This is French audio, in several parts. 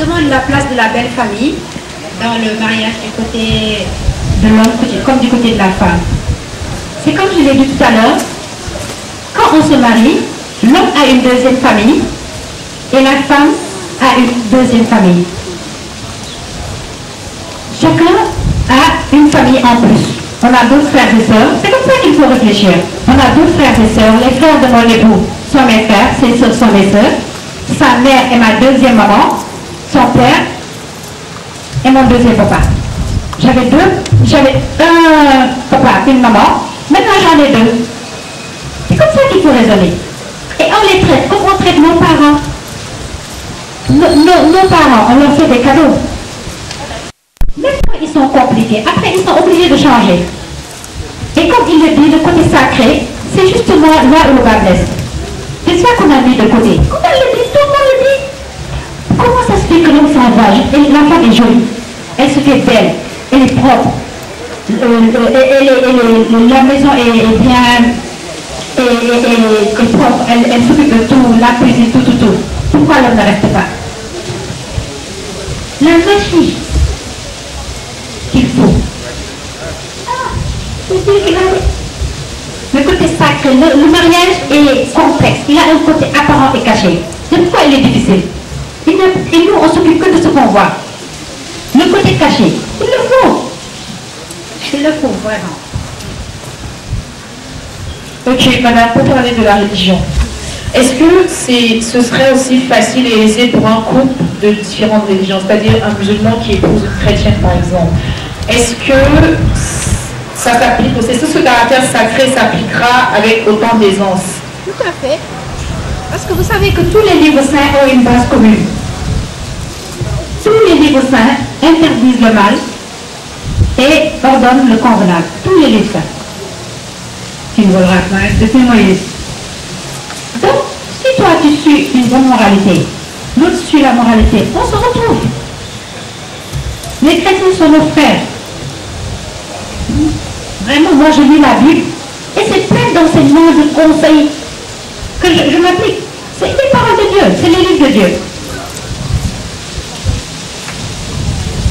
demande la place de la belle famille dans le mariage du côté de l'homme comme du côté de la femme. C'est comme je l'ai dit tout à l'heure, quand on se marie, l'homme a une deuxième famille et la femme a une deuxième famille. Chacun a une famille en plus. On a d'autres frères et sœurs. C'est comme ça qu'il faut réfléchir. On a d'autres frères et sœurs. Les frères de mon époux sont mes frères, ses sœurs sont mes sœurs. Sa mère est ma deuxième maman. Son père est mon deuxième papa. J'avais un papa, une maman. Maintenant j'en ai deux. C'est comme ça qu'il faut raisonner. Et on les traite comme on traite nos parents. Nos parents, on leur fait des cadeaux. Même quand ils sont compliqués, après ils sont obligés de changer. Et comme il le dit, le côté sacré, c'est justement là où le bas blesse. C'est ça qu'on a mis de côté. Comment le dit, tout le monde le dit. Comment ça se fait que l'homme s'en va? La femme est jolie, elle se fait belle, elle est propre, la maison est bien, est propre, elle s'occupe de tout, la cuisine, tout. Pourquoi l'homme ne reste pas? La machine qu'il faut. Le côté sacré, le mariage est complexe, il a un côté apparent et caché. C'est pourquoi il est difficile. Et nous, on s'occupe que de ce qu'on voit. Le côté caché, il le faut. Il le faut, vraiment. Ok, madame, pour parler de la religion, est-ce que ce serait aussi facile et aisé pour un couple de différentes religions, c'est-à-dire un musulman qui épouse une chrétienne par exemple? Est-ce que ça s'applique aussi? Est-ce que ce caractère sacré s'appliquera avec autant d'aisance? Tout à fait. Parce que vous savez que tous les livres saints ont une base commune. Tous les livres saints interdisent le mal et ordonnent le convenable. Tous les livres saints. Tu ne voudras pas depuis Moïse. Donc, si toi tu suis une bonne moralité, l'autre suit la moralité, on se retrouve. Les chrétiens sont nos frères. Vraiment, moi je lis la Bible et c'est plein d'enseignements, de conseils que je m'applique. C'est les paroles de Dieu, c'est les livres de Dieu.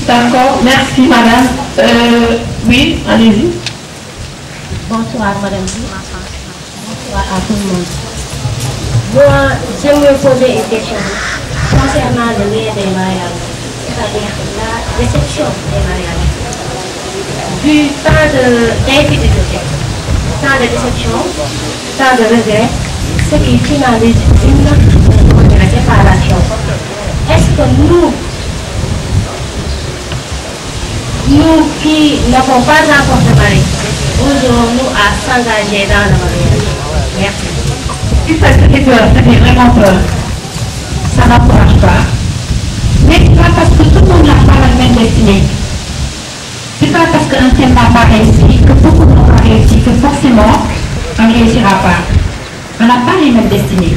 D'accord, merci madame. Oui, allez-y. Bonsoir madame. Bonsoir à tout le monde. Moi, j'aimerais poser une question concernant le lien des mariages, c'est-à-dire la réception des mariages. Vu tant d'infidélité, tant de déception, tant de regrets, ce qui finalise une séparation. Est-ce que nous qui n'avons pas encore de mari, osons-nous à s'engager dans le mariage? Merci. Si ça te fait peur, ça fait vraiment peur. Ça n'encourage pas. Mais c'est pas parce que tout le monde n'a pas la même destinée. C'est pas parce qu'un tel n'a pas réussi, que beaucoup n'ont pas réussi, que forcément on ne réussira pas. On n'a pas les mêmes destinées.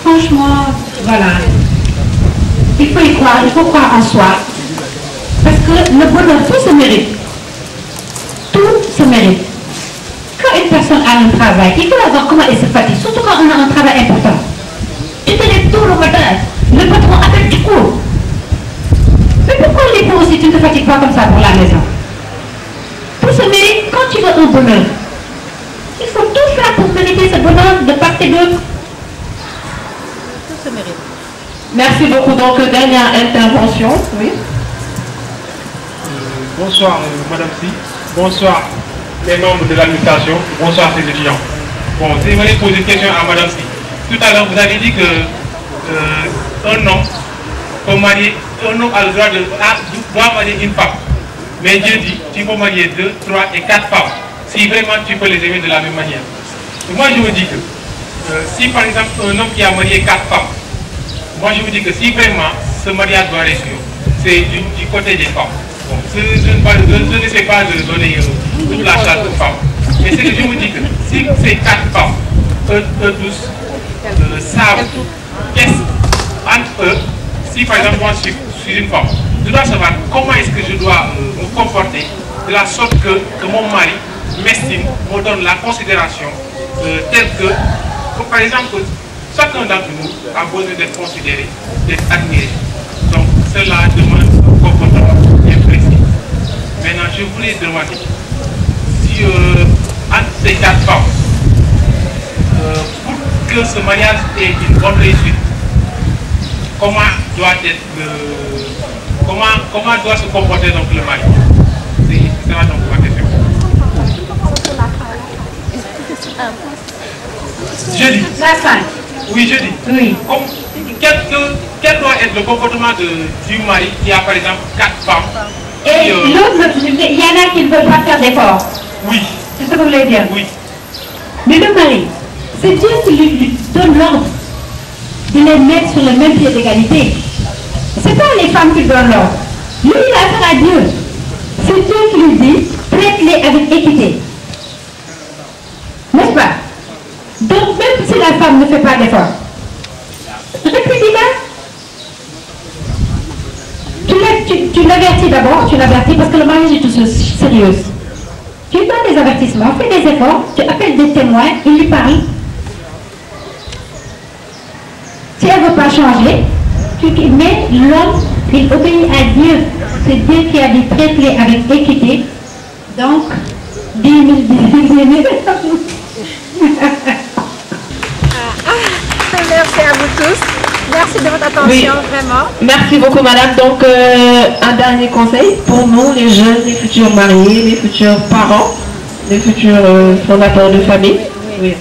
Franchement, voilà. Il faut y croire, il faut croire en soi. Parce que le bonheur, tout se mérite. Tout se mérite. Quand une personne a un travail, il faut voir comment elle se fatigue, surtout quand on a un travail important. Tu te lèves tôt le matin, le patron appelle du cours. Mais pourquoi les pauvres aussi tu ne te fatigues pas comme ça pour la maison? Tout se mérite quand tu veux un bonheur. Il faut tout faire pour mériter ce bonheur de part et d'autre. Tout se mérite. Merci beaucoup. Donc, dernière intervention. Oui. Bonsoir, madame Si. Bonsoir, les membres de l'administration. Bonsoir, ces étudiants. Bon, j'aimerais poser une question à madame Si. Tout à l'heure, vous avez dit que un homme peut marier, un homme a le droit doit marier une femme. Mais Dieu dit, tu peux marier 2, 3 et 4 femmes. Si vraiment tu peux les aimer de la même manière. Et moi, je vous dis que si par exemple un homme qui a marié 4 femmes, moi je vous dis que si vraiment ce mariage doit réussir, c'est du côté des femmes. Bon, je ne sais pas de donner toute la charge aux femmes. Mais c'est que je vous dis que si ces 4 femmes, eux tous, savent qu'est-ce entre eux, si par exemple moi je suis une femme, je dois savoir comment est-ce que je dois me comporter de la sorte que mon mari m'estime, me donne la considération telle que, par exemple, chacun d'entre nous a besoin d'être considéré, d'être admiré. Donc cela demande un comportement bien précis. Maintenant, je voulais demander si entre ces 4 femmes, pour que ce mariage ait une bonne réussite, comment doit se comporter donc le mari? C'est ça donc ma question. Je dis. La femme. Oui, je dis. Oui. Quel doit être le comportement du mari qui a par exemple 4 femmes? Et l'autre, il y en a qui ne veulent pas faire d'efforts. Oui. C'est ce que vous voulez dire? Oui. Mais le mari, c'est Dieu qui lui donne l'ordre de les mettre sur le même pied d'égalité. Ce n'est pas les femmes qui donnent l'ordre. Lui, il a affaire à Dieu. C'est Dieu qui lui dit, traite-les avec équité. N'est-ce pas? Donc, même si la femme ne fait pas d'effort, tu l'avertis d'abord, tu l'avertis parce que le mariage est tout sérieux. Tu donnes des avertissements, fais des efforts, tu appelles des témoins, il lui parle. Si elle ne veut pas changer, mais l'homme, il obéit à Dieu. C'est Dieu qui a dit traite-les avec équité. Donc, 10 000, 10 000. Merci à vous tous. Merci de votre attention, oui. Vraiment. Merci beaucoup, madame. Donc, un dernier conseil pour nous, les jeunes, les futurs mariés, les futurs parents, les futurs fondateurs de famille. Oui.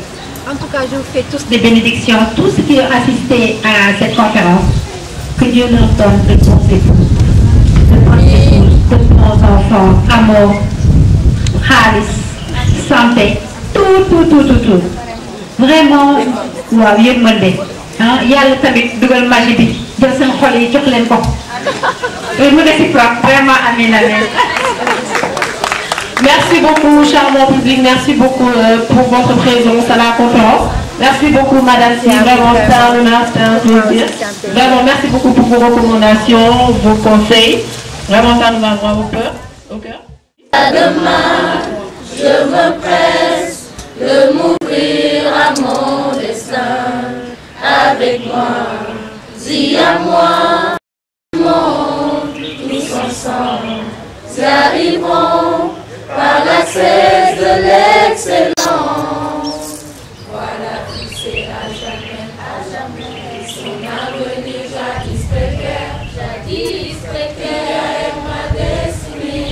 En tout cas, je vous fais tous des bénédictions, tous ceux qui ont assisté à cette conférence. Que Dieu leur donne de bons époux, de bonnes épouses, de bons enfants, amour, xaalis, santé, tout. Vraiment, waaw yéen mën de yàlla tamit dugal magie bi jël seen xol yi jox leen ko mu réciproque vraiment amiin. Merci beaucoup, charmant public. Merci beaucoup pour votre présence à la conférence. Merci beaucoup, madame. C'est vraiment un plaisir. Vraiment, merci beaucoup pour vos recommandations, vos conseils. Vraiment, ça nous va droit au cœur. À demain, je me presse de m'ouvrir à mon destin. Avec moi, dis à moi, monde, tous ensemble, nous arriverons par l'accès de l'excellence. Voilà, fixé à jamais, son avenir jadis précaire, I am ma destinée,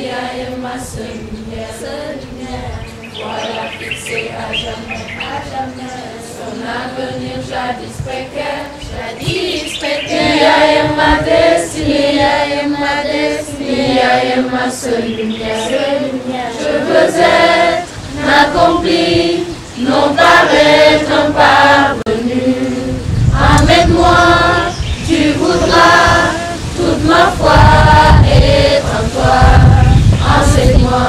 I am ma seule lumière. Voilà, fixé à jamais, son avenir jadis précaire, I am ma destinée, I am ma seule lumière. Je veux être accompli, non paraître un parvenu. Emmène-moi, tu voudras toute ma foi être en toi. Enseigne-moi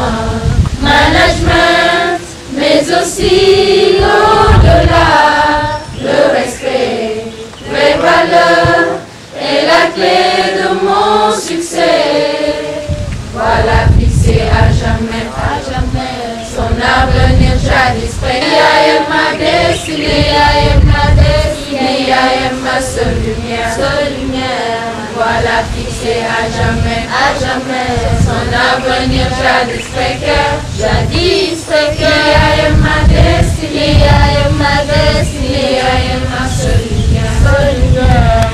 management, mais aussi au-delà, le respect, les valeurs est la clé de mon succès. Voilà, fixé à jamais, son avenir jadis prêt. I am ma destinée, I am ma seule lumière. Voilà, fixé à jamais, son avenir jadis précaire, I am ma destinée, I am ma seule lumière.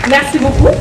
Merci beaucoup.